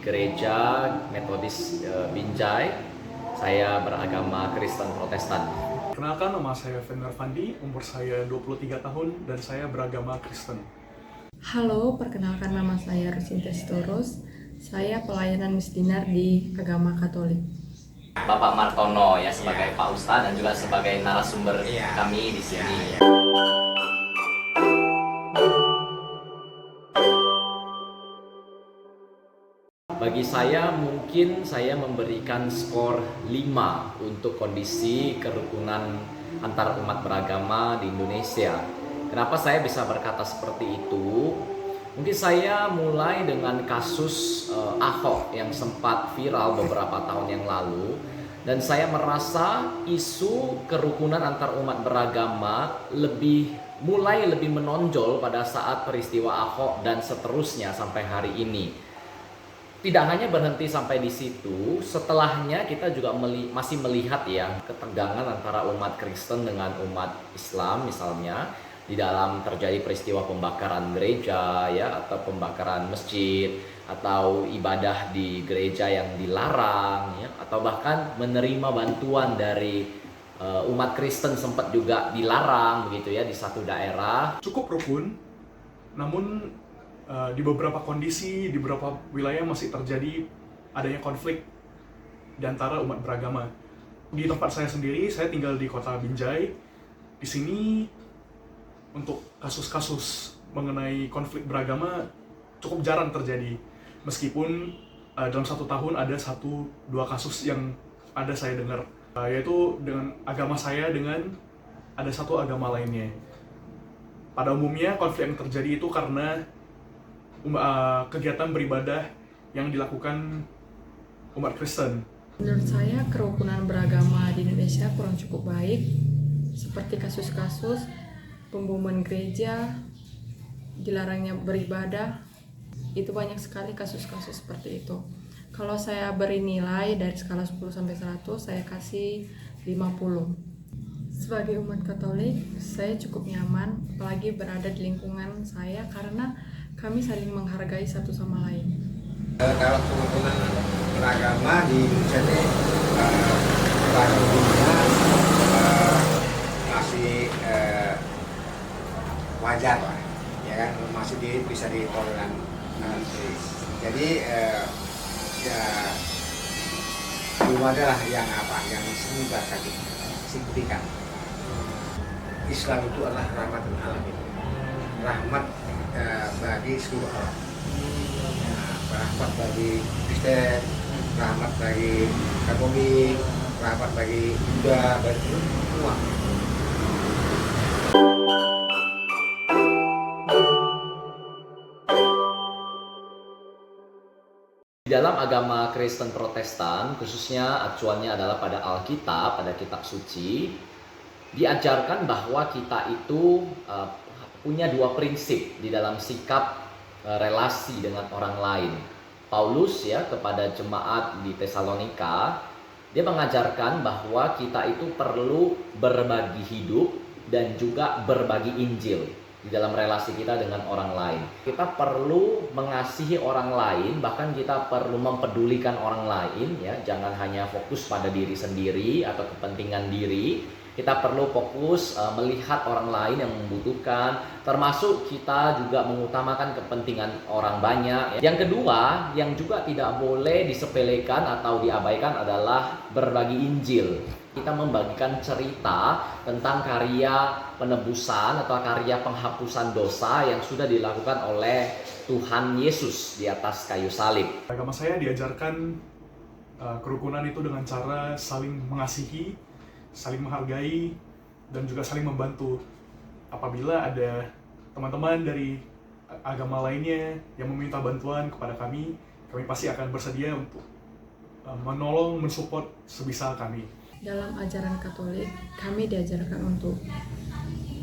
Gereja Metodis Binjai. Saya beragama Kristen Protestan. Kenalkan, nama saya Vender Fandi, umur saya 23 tahun dan saya beragama Kristen. Halo, perkenalkan nama saya Rusinta Sitorus. Saya pelayanan misdinar di agama Katolik. Bapak Martono ya sebagai Pak Ustadz dan juga sebagai narasumber kami di sini. Bagi saya mungkin saya memberikan skor 5 untuk kondisi kerukunan antar umat beragama di Indonesia. Kenapa saya bisa berkata seperti itu? Mungkin saya mulai dengan kasus Ahok yang sempat viral beberapa tahun yang lalu, dan saya merasa isu kerukunan antar umat beragama mulai lebih menonjol pada saat peristiwa Ahok dan seterusnya sampai hari ini. Tidak hanya berhenti sampai di situ, setelahnya kita juga masih melihat ya ketegangan antara umat Kristen dengan umat Islam misalnya, di dalam terjadi peristiwa pembakaran gereja ya, atau pembakaran masjid, atau ibadah di gereja yang dilarang ya, atau bahkan menerima bantuan dari umat Kristen sempat juga dilarang begitu ya di satu daerah. Cukup rukun, namun di beberapa kondisi, di beberapa wilayah masih terjadi adanya konflik di antara umat beragama. Di tempat saya sendiri, saya tinggal di kota Binjai. Di sini untuk kasus-kasus mengenai konflik beragama cukup jarang terjadi. Meskipun dalam 1 tahun ada 1-2 kasus yang ada saya dengar, yaitu dengan agama saya dengan ada satu agama lainnya. Pada umumnya konflik yang terjadi itu karena kegiatan beribadah yang dilakukan umat Kristen. Menurut saya, kerukunan beragama di Indonesia kurang cukup baik, seperti kasus-kasus pemboman gereja, dilarangnya beribadah. Itu banyak sekali kasus-kasus seperti itu. Kalau saya beri nilai dari skala 10 sampai 100, saya kasih 50. Sebagai umat Katolik, saya cukup nyaman apalagi berada di lingkungan saya karena kami saling menghargai satu sama lain. Kalau kerukunan beragama di Indonesia ini masih wajar lah, ya kan, masih bisa ditoleran. Jadi ya belum ada lah yang signifikan. Islam itu adalah rahmat alamin, rahmat bagi seluruh alam, rahmat bagi Kristen, rahmat bagi Katolik, rahmat bagi Buddha, bagi semua. Di dalam agama Kristen Protestan, khususnya acuannya adalah pada Alkitab, pada kitab suci, diajarkan bahwa kita itu punya 2 prinsip di dalam sikap relasi dengan orang lain. Paulus ya kepada jemaat di Tesalonika, dia mengajarkan bahwa kita itu perlu berbagi hidup dan juga berbagi Injil di dalam relasi kita dengan orang lain. Kita perlu mengasihi orang lain, bahkan kita perlu mempedulikan orang lain ya, jangan hanya fokus pada diri sendiri atau kepentingan diri. Kita perlu fokus melihat orang lain yang membutuhkan, termasuk kita juga mengutamakan kepentingan orang banyak. Yang kedua, yang juga tidak boleh disepelekan atau diabaikan adalah berbagi Injil. Kita membagikan cerita tentang karya penebusan atau karya penghapusan dosa yang sudah dilakukan oleh Tuhan Yesus di atas kayu salib. Agama saya diajarkan kerukunan itu dengan cara saling mengasihi, saling menghargai, dan juga saling membantu. Apabila ada teman-teman dari agama lainnya yang meminta bantuan kepada kami pasti akan bersedia untuk menolong, mensupport sebisa kami. Dalam ajaran Katolik, kami diajarkan untuk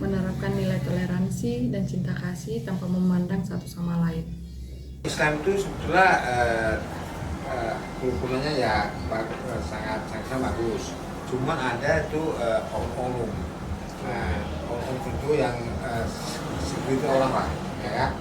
menerapkan nilai toleransi dan cinta kasih tanpa memandang satu sama lain. Islam itu sebetulnya kerukunannya ya sangat bagus. Cuma ada itu oknum. Nah, oknum itu yang seperti orang lah, ya kan?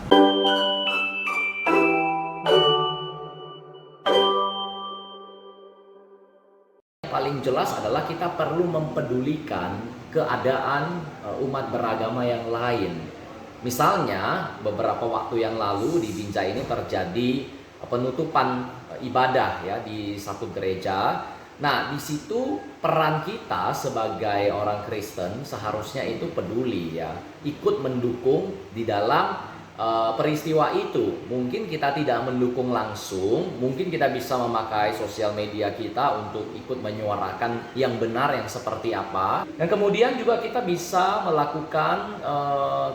Paling jelas adalah kita perlu mempedulikan keadaan umat beragama yang lain. Misalnya beberapa waktu yang lalu di Binjai ini terjadi penutupan ibadah ya di satu gereja. Nah, di situ peran kita sebagai orang Kristen seharusnya itu peduli ya, ikut mendukung di dalam peristiwa itu. Mungkin kita tidak mendukung langsung, mungkin kita bisa memakai sosial media kita untuk ikut menyuarakan yang benar yang seperti apa. Dan kemudian juga kita bisa melakukan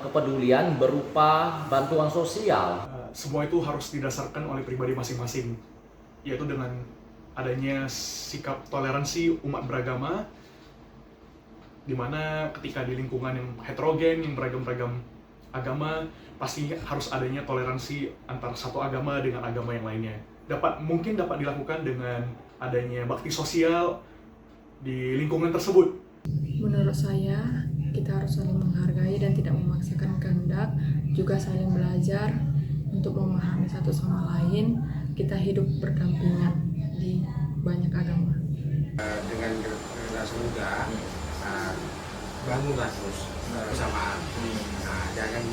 kepedulian berupa bantuan sosial. Semua itu harus didasarkan oleh pribadi masing-masing, yaitu dengan adanya sikap toleransi umat beragama, di mana ketika di lingkungan yang heterogen, yang beragam-beragam agama, pasti harus adanya toleransi antara satu agama dengan agama yang lainnya. Mungkin dapat dilakukan dengan adanya bakti sosial di lingkungan tersebut. Menurut saya, kita harus saling menghargai dan tidak memaksakan kehendak, juga saling belajar untuk memahami satu sama lain. Kita hidup berdampingan di banyak agama. Dengan generasi muda, bangunlah terus bersamaan. Nah, jangan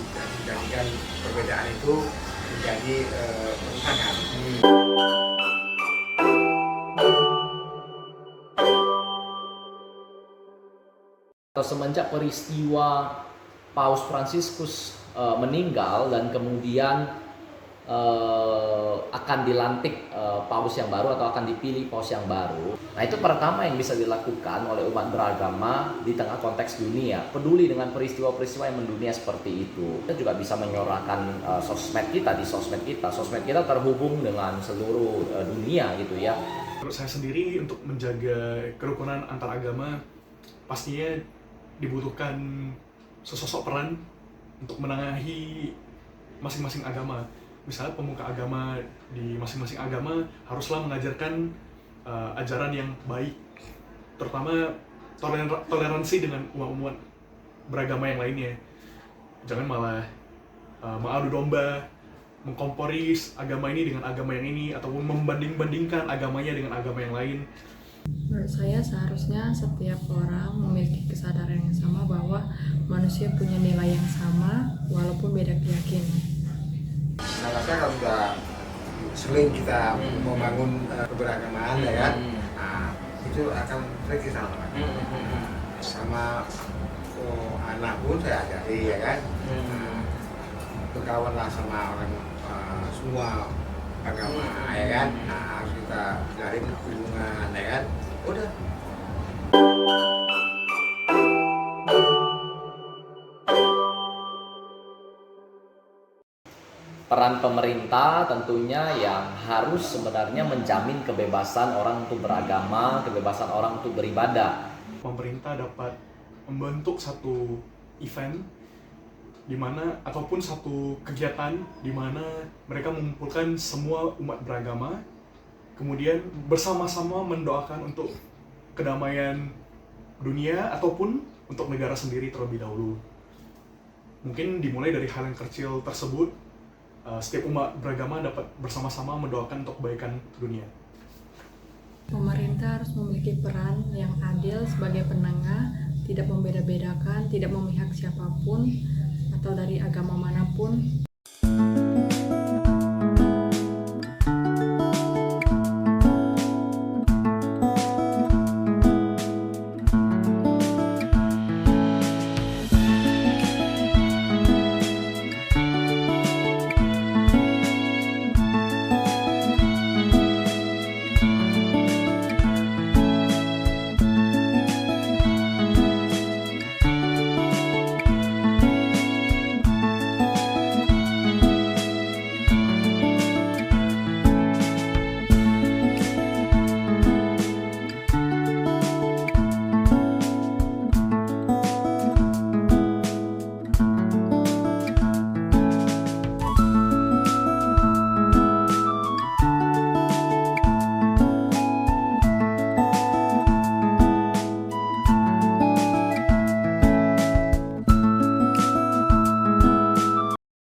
jadikan perbedaan itu menjadi pertentangan. Semenjak peristiwa Paus Fransiskus meninggal dan kemudian akan dilantik paus yang baru atau akan dipilih paus yang baru. Nah, itu pertama yang bisa dilakukan oleh umat beragama di tengah konteks dunia, peduli dengan peristiwa-peristiwa yang mendunia seperti itu. Kita juga bisa menyuarakan sosmed kita di sosmed kita. Sosmed kita terhubung dengan seluruh dunia gitu ya. Menurut saya sendiri, untuk menjaga kerukunan antar agama pastinya dibutuhkan sesosok peran untuk menengahi masing-masing agama. Misalnya pemuka agama di masing-masing agama haruslah mengajarkan ajaran yang baik, terutama toleransi dengan umat-umat beragama yang lainnya. Jangan malah mengadu domba, mengkomparis agama ini dengan agama yang ini, ataupun membanding-bandingkan agamanya dengan agama yang lain. Menurut saya seharusnya setiap orang memiliki kesadaran yang sama bahwa manusia punya nilai yang sama walaupun beda keyakinan. Saya rasa kalau sudah sering kita membangun keberagamaan ya kan, nah, itu akan sering kita lakukan. Sama anak pun saya ajari ya kan, berkawanlah sama orang semua agama ya kan, nah, harus kita jalin hubungan ya kan, udah. Peran pemerintah tentunya yang harus sebenarnya menjamin kebebasan orang untuk beragama, kebebasan orang untuk beribadah. Pemerintah dapat membentuk satu event di mana ataupun satu kegiatan di mana mereka mengumpulkan semua umat beragama, kemudian bersama-sama mendoakan untuk kedamaian dunia ataupun untuk negara sendiri terlebih dahulu. Mungkin dimulai dari hal yang kecil tersebut, setiap umat beragama dapat bersama-sama mendoakan untuk kebaikan dunia. Pemerintah harus memiliki peran yang adil sebagai penengah, tidak membeda-bedakan, tidak memihak siapapun atau dari agama manapun,